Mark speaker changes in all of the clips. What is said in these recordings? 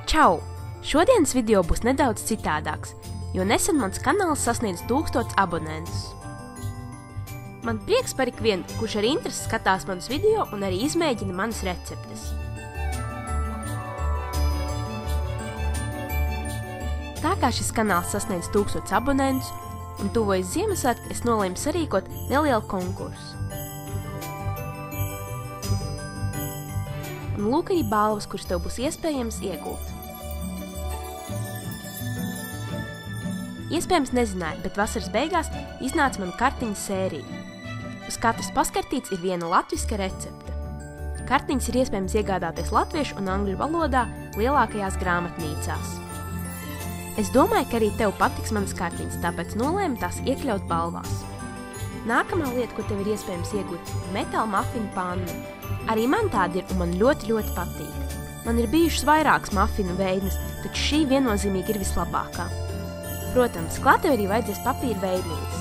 Speaker 1: Čau! Šodienas video būs nedaudz citādāks, jo nesen mans kanāls sasniedz 1000 abonentus. Man prieks par ikvienu, kurš ar interesi skatās manus video un arī izmēģina manas receptes. Tā kā šis kanāls sasniedz 1000 abonentus un tuvojas Ziemassvētki, es nolēmu sarīkot nelielu konkursu. Un lūk arī balvas, kuras tev būs iespējams iegūt. Iespējams nezināju, bet vasaras beigās iznāca mana kartiņa sērija. Uz katras paskartītes ir viena latviska recepte. Kartiņas ir iespējams iegādāties latviešu un angļu valodā lielākajās grāmatnīcās. Es domāju, ka arī tev patiks manas kartiņas, tāpēc nolēmu tās iekļaut balvās. Nākamā lieta, ko tev ir iespējams iegūt, ir metāla mafinu panna. Arī man tāda ir un man ļoti patīk. Man ir bijušas vairākas mafinu veidnes, taču šī viennozīmīgi ir vislabākā. Protams, klāt tev arī vajadzēs papīra veidnītes.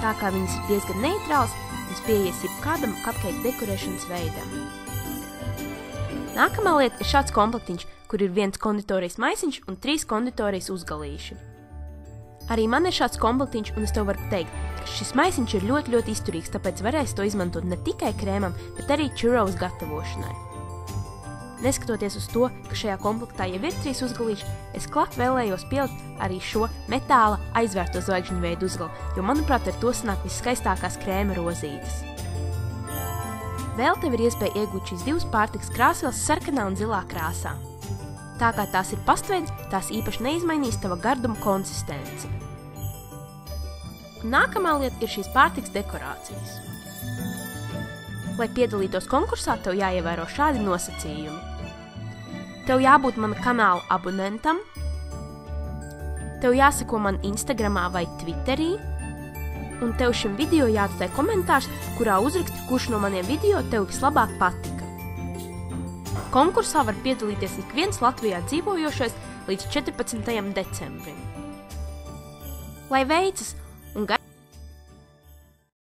Speaker 1: Tā kā viņas ir diezgan neitrāls, viņas pieejas jebkādam cupcake dekorēšanas veidam. Nākamā lieta ir šāds komplektiņš, kur ir 1 konditorijas maisiņš un 3 konditorijas uzgalīši. Arī man ir šāds komplektiņš, un es tev varu teikt, ka šis maisiņš ir ļoti izturīgs, tāpēc varēsi to izmantot ne tikai krēmam, bet arī churros gatavošanai. Neskatoties uz to, ka šajā komplektā jau ir 3 uzgalīši, es klāt vēlējos pielikt arī šo metāla aizvērto zvaigžņu veidu uzgali, jo, manuprāt, ar to sanāk viskaistākās krēma rozītes. Vēl tev ir iespēja iegūt šīs 2 pārtikas krāsvielas sarkanā un zilā krāsā. Tā kā tās ir pastveids, tās īpaši neizmainīs tava garduma konsistenci. Nākamā lieta ir šīs pārtikas dekorācijas. Lai piedalītos konkursā, tev jāievēro šādi nosacījumi. Tev jābūt mana kanāla abonentam, tev jāseko man Instagramā vai Twitterī, un tev šim video jāatstāj komentārs, kurā uzraksti, kurš no maniem video tev vislabāk patika. Konkursā var piedalīties ik viens Latvijā dzīvojošais līdz 14. decembrim. Lai veicas,